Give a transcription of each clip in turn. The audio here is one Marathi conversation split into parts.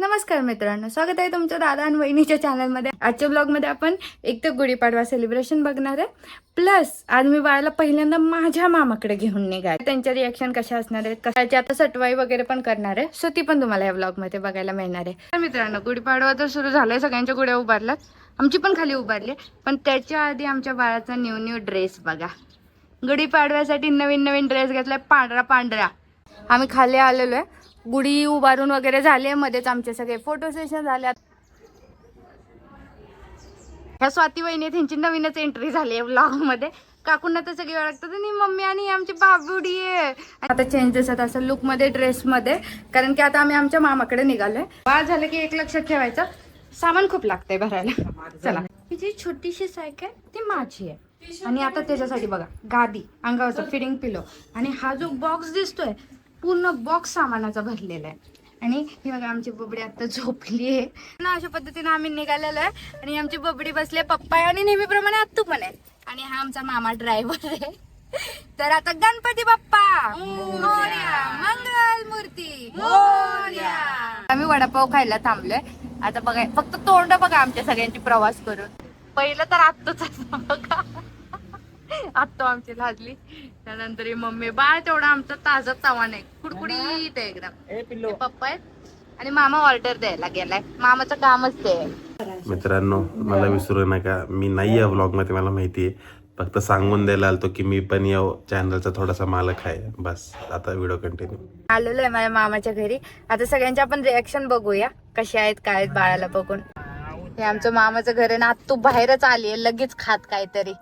नमस्कार मित्रांनो, स्वागत आहे तुमच्या दादा आणि वहिनीच्या चॅनलमध्ये. आजच्या ब्लॉगमध्ये आपण एक तर गुढीपाडवा सेलिब्रेशन बघणार आहे, प्लस आज मी बाळाला पहिल्यांदा माझ्या मामाकडे घेऊन निघाले. त्यांच्या रिॲक्शन कशा असणार आहेत, कशाची आता सटवाई वगैरे पण करणार आहे, सो ती पण तुम्हाला या ब्लॉगमध्ये बघायला मिळणार आहे. तर मित्रांनो, गुढीपाडवा तर सुरू झालाय, सगळ्यांच्या गुड्या उभारल्यात, आमची पण खाली उभारली. पण त्याच्या आधी आमच्या बाळाचा न्यू ड्रेस बघा. गुढीपाडव्यासाठी नवीन ड्रेस घेतलाय, पांढरा. आम्ही खाली आलेलो आहे, गुढी उभारून वगैरे झाले, मध्येच आमचे सगळे फोटो सेशन झाले. ह्या स्वाती वहिनी त्यांची नवीनच एंट्री झाली व्लॉग मध्ये. काकूंना तर सगळे ओळखतात आणि मम्मी आणि आमची बाबुडी आहे. आता चेंजेस आहेत असं लुक मध्ये, ड्रेस मध्ये, कारण की आता आम्ही आमच्या मामाकडे निघालोय. बाळ झालं की एक लक्षात ठेवायचं, सामान खूप लागतंय भरायला. चला, ही जी छोटीशी सायकल ती माझी आहे, आणि आता त्याच्यासाठी बघा गादी, अंगावरचं फिडिंग पिलो, आणि हा जो बॉक्स दिसतोय पूर्ण बॉक्स सामानाचा भरलेला आहे. आणि ही बघा आमची बबडी आता झोपली आहे ना. अशा पद्धतीने आम्ही निघालेलो आहे आणि आमची बबडी बसली आहे, पप्पा आणि नेहमीप्रमाणे आत्तू पण आहे, आणि हा आमचा मामा ड्रायव्हर आहे. तर आता गणपती बाप्पा मोरया, मंगल मूर्ती मोरया. आम्ही वडापाव खायला थांबलोय. आता बघा, फक्त तोंड बघा आमच्या सगळ्यांची प्रवास करून. पहिलं तर आत्तूच बघा, आत्तो आमची लाजली. त्यानंतर मम्मी, बाळ तेवढा आमचा ताजा तवा नाही, कुडकुडीत आहे एकदम. पप्पा आहेत आणि मामा ऑर्डर द्यायला गेलाय, मामाचं कामच ते आहे. मित्रांनो, मला विसरू नका, मी नाही या व्लॉग मध्ये, मला माहिती आहे. फक्त सांगून द्यायला आलतो की मी पण या चॅनलचा थोडासा मालक आहे, बस. आता व्हिडिओ कंटिन्यू. आलेलो आहे माझ्या मामाच्या घरी. आता सगळ्यांचे आपण रिॲक्शन बघूया, कसे आहेत काय आहेत बाळाला बघून. हे आमचं मामाचं घर आहे ना. तू बाहेरच आली आहे लगेच खात काहीतरी.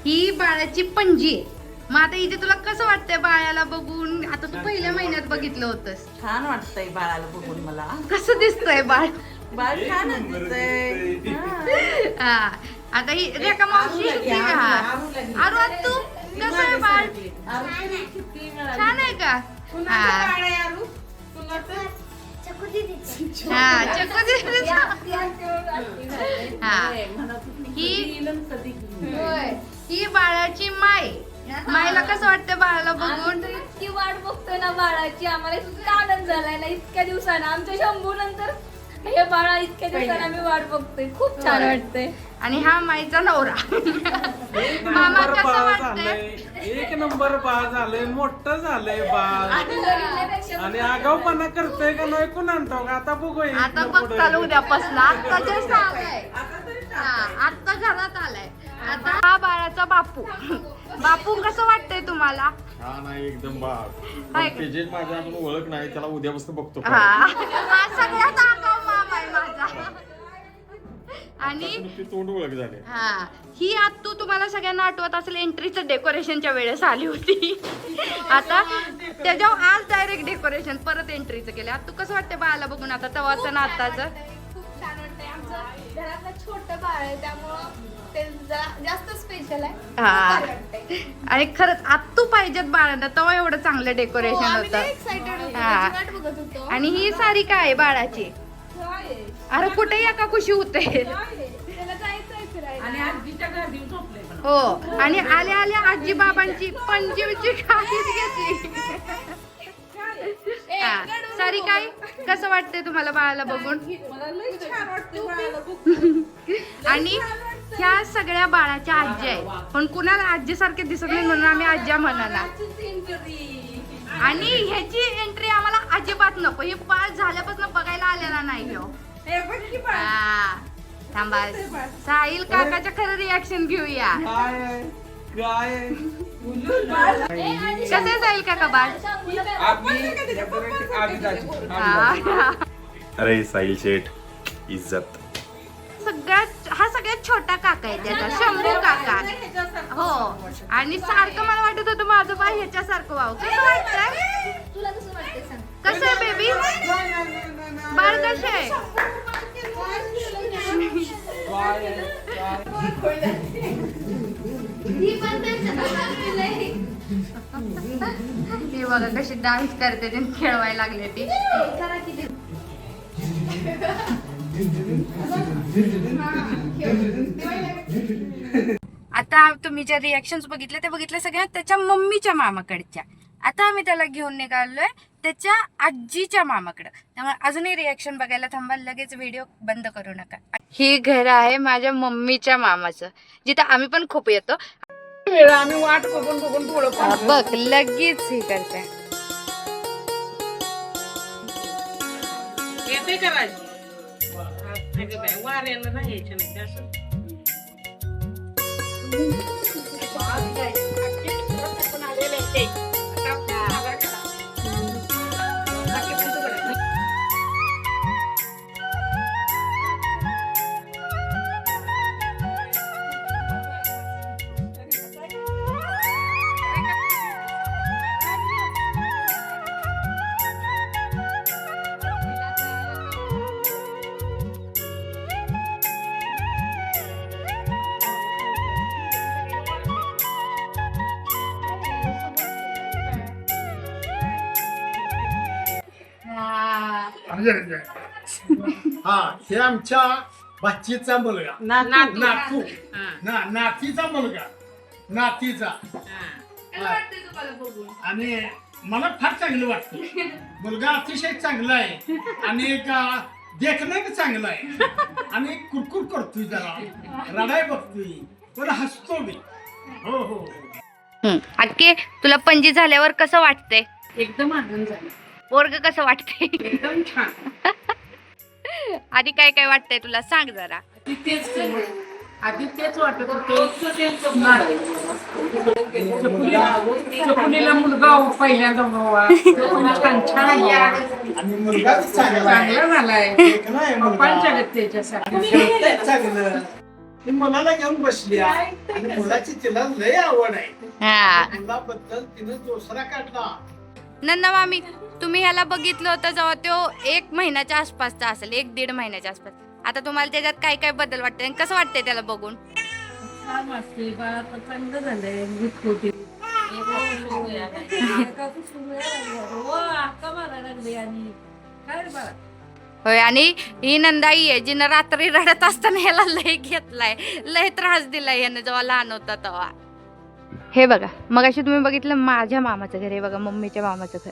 ही बाळाची पणजी आहे. मग आता इथे तुला कसं वाटतंय बाळाला बघून? आता तू पहिल्या महिन्यात बघितलं होतंस. छान वाटतंय बाळाला बघून. मला कसं दिसतंय बाळ? बाळ छान दिसतंय. हा, आता ही रेखा मावशी आरू, तू कसं आहे बाळ? छान आहे का? हा, चकू ही बाळाची मायला कसं वाटतं बाळाला बघून? इतकी वाट बघतोय ना बाळाची, आम्हाला इतका आनंद झालाय ना इतक्या दिवसानं. आमच्या शंभू नंतर हे बाळा इतक्या दिवसानं आम्ही वाट बघतोय. खूप छान वाटतंय. आणि हा माईचा नवरा. मामा कसं वाटतंय? एक नंबर बाळ झालंय, मोठं झालंय बाळ. आणि आगाऊपणा करतोय का नाही कोण आणतो का? आता बघूया. आता बघ चालू उद्यापासून. आता जस्ट आलाय, आता घरात आलाय. आता हा बाळाचा बापू. बापू कसं वाटतंय तुम्हाला? छान आहे एकदम बाळ. हाय. त्याची माझ्या अजून ओळख नाही, त्याला उद्यापासून बघतो. हा, सगळ्यात आगाऊ मामा आहे माझा. आणि तोंड ओळख झाले. हा, ही आत्तू तुम्हाला सगळ्यांना आठवत असेल, एंट्रीचं डेकोरेशनच्या वेळेस आली होती. आता त्याच्यावर आज डायरेक्ट डेकोरेशन परत एंट्रीचं केलं. आत्तू कसं वाटतं बाळाला बघून आता तवाचं ना आत्ताचं? खूप छान वाटतंय. आमचं घरातलं छोटं बाळ आहे त्यामुळं ते जरा जास्त स्पेशल आहे. हा. खूप भारी वाटतंय. आणि खरंच आत्तू पाहिजेत बाळांना तेव्हा एवढं चांगलं डेकोरेशन होतं. हा. बघत होतो. आणि ही साडी काय आहे बाळाची? अरे कुठे या का खुशी होते. त्याला जायचंय फिरायला. आणि आजीच्या घरी झोपले पण हो आणि आल्या आल्या आजी बाबांची पंजीवची काहीच घेतली. हा. सारी काय कसं वाटतंय तुम्हाला बाळाला बघून? मला लई छान वाटतं बाळाला बघून. आणि ह्या सगळ्या बाळाच्या आजी आहेत पण कुणाला आजी सारखे दिसत नाही म्हणून आम्ही आज्या म्हणा. आणि ह्याची एंट्री आम्हाला अजिबात नको. हे बाळ झाल्यापासून बघायला आलेला नाही ह्यो. हे बघ की बाळ. हा. थांबा साहिल काकाच्या खरं रिॲक्शन घेऊया. काय कसं आहे साहिल काका बाळ? हा. अरे साहिल शेठ इज्जत. हा सगळ्यात छोटा काका आहे त्याचा शंभू काका. हो आणि सारखं मला वाटत होतं माझं बाळ ह्याच्यासारखं व्हावं. कसं वाटतंय? तुला कसं वाटतंय सांग. कसं आहे बेबी? बाळ कसं आहे? ही पण त्यांच्या लई. ती बघा कशी डान्स करते ते खेळवायला लागले ती. करा किती. आता तुम्ही ज्या रिॲक्शन्स बघितल्या ते बघितल्या सगळ्या त्याच्या मम्मीच्या मामाकडच्या. आता आम्ही त्याला घेऊन निघालोय त्याच्या आजीच्या मामाकडं. त्यामुळे अजूनही रिॲक्शन बघायला थांबा. लगेच व्हिडिओ बंद करू नका. ही घर आहे माझ्या मम्मीच्या मामाचं जिथं आम्ही पण खूप येतो. आम्ही वाट बघून बघून थोडं बघ लगेच हे करते. येते करायचं वाऱ्याला नाही यायचं नाही असं. हा हे आमच्या भाचीचा मुलगा नातू नातीचा मुलगा नातीचा. आणि मला फार चांगलं वाटतं. मुलगा अतिशय चांगला आहे आणि देखणं चांगलं आहे आणि कुरकुर करतोय जरा रडाय बघतोय पण हसतो मी. हो हो अक्के तुला पणजी झाल्यावर कसं वाटतंय? एकदम आनंद झाला. पोरग कसं वाटतंय? एकदम छान. आधी काय काय वाटतंय तुला सांग जरा. आधी तेच वाटत होतं चकुलीला मुलगा पहिल्यांदा व्हावा. छान आणि मुलगा चांगला आहे. चांगला झालाय. देखणं आहे मुलगा. पप्पांच्या त्याच्यासाठी चांगलं. ती मुलाला घेऊन बसली आणि मुलाची तिला लय आवड आहे. हा मुलाबद्दल तिने दुसरा काढला. नन्ना मामी तुम्ही ह्याला बघितलं होतं जेव्हा तो 1 महिन्याच्या आसपासचा असेल 1-1.5 महिन्याच्या आसपास. आता तुम्हाला त्याच्यात काय काय बदल वाटतंय कसं वाटतंय त्याला बघून? छान वाटते. बाळा तर चांगलं झालंय. गुटगुटी होय आणि ही नंदाई आहे जिनं रात्री रडत असताना ह्याला लय घेतलाय लय त्रास दिलाय ह्यानं जेव्हा लहान होता तेव्हा. हे बघा मगाशी तुम्ही बघितलं माझ्या मामाचं घर. हे बघा मम्मीच्या मामाचं घर.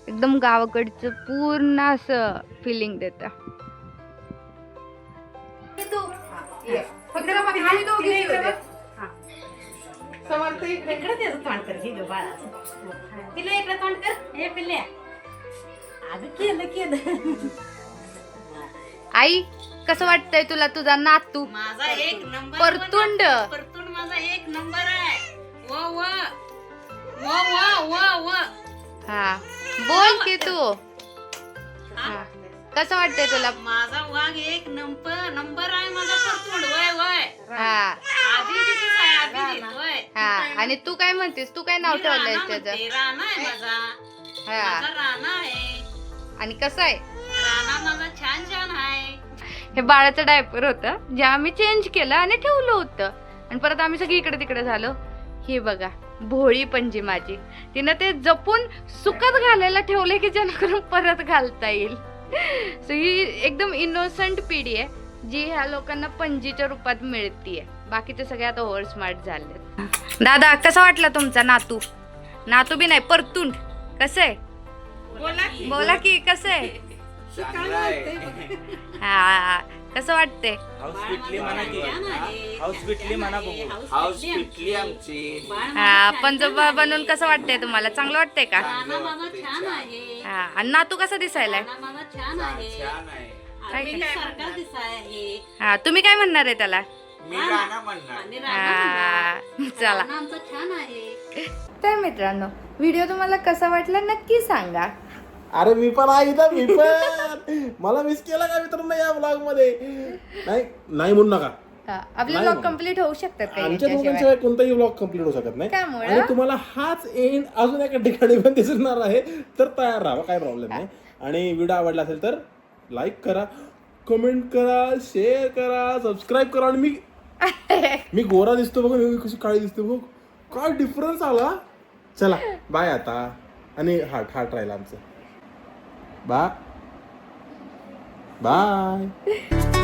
एकदम गावाकडचं पूर्ण असं फिलिंग देतं. आई कसं वाटतंय तुला तुझा नातू? माझा एक नंबर परतुंड परतून माझा एक नंबर आहे. व व व व व व हा बोल की तू. हा कसं वाटतंय तुला? माझा वाघ एक नंबर आहे. माझा परतूंड वय वय हा अभिजितच आहे. अभिजित वय. हा आणि तू काय म्हणतेस? तू काय नाव ठेवलंयस राणा त्याचं? म्हणते. राणा आहे माझा. हा माझा राणा आहे. आणि कसं आहे राणा माझा छान छान आहे. हे बाळाचं डायपर होतं जे आम्ही चेंज केलं आणि ठेवलं होतं आणि परत आम्ही सगळी इकडे तिकडे झालो. हे बघा भोळी पणजी माझी, तिनं ते जपून सुकत घालायला ठेवले की जेणेकरून परत घालता येईल. सो ही एकदम इनोसंट पिढी आहे जी ह्या लोकांना पणजीच्या रूपात मिळतीये. बाकीचे सगळे आता ओव्हर स्मार्ट झाले. दादा कसा वाटला तुमचा नातू? नातू बी नाही परतूंड कसं आहे? बोला की कसं आहे? हा कसं वाटतंय? हा पंजोबा बनून कसं वाटतंय तुम्हाला? चांगलं वाटतंय का? मामा छान आहे. हा आणि नातू कसा दिसायलाय? मामा छान आहे. काय काय? सारखा दिसाय आहे. हा तुम्ही काय म्हणणार आहे त्याला? आणि हा चला. राणा आमचा छान आहे. तर मित्रांनो व्हिडिओ तुम्हाला कसा वाटला नक्की सांगा. अरे मी पण आहे इथं, मी पण मला मिस केला का मित्रांनो या ब्लॉग मध्ये? नाही नाही म्हणू नका. आपले नाही ब्लॉग म्हणा. कम्प्लीट होऊ शकतात का आमच्या याच्याशिवाय? दोघांशिवाय कोणताही ब्लॉग कम्प्लीट होऊ शकत नाही. त्यामुळं? आणि तुम्हाला हाच एंड अजून एका ठिकाणी पण दिसणार आहे, तर तयार राहा, काय प्रॉब्लेम नाही. आणि व्हिडिओ आवडला असेल तर लाईक करा, कमेंट करा, शेअर करा, सबस्क्राईब करा. आणि मी गोरा दिसतो बघ, मी कशी काळी दिसते बघ, काय डिफरन्स आला. चला बाय आता. आणि हार्ट राहिला आमचं. बाय.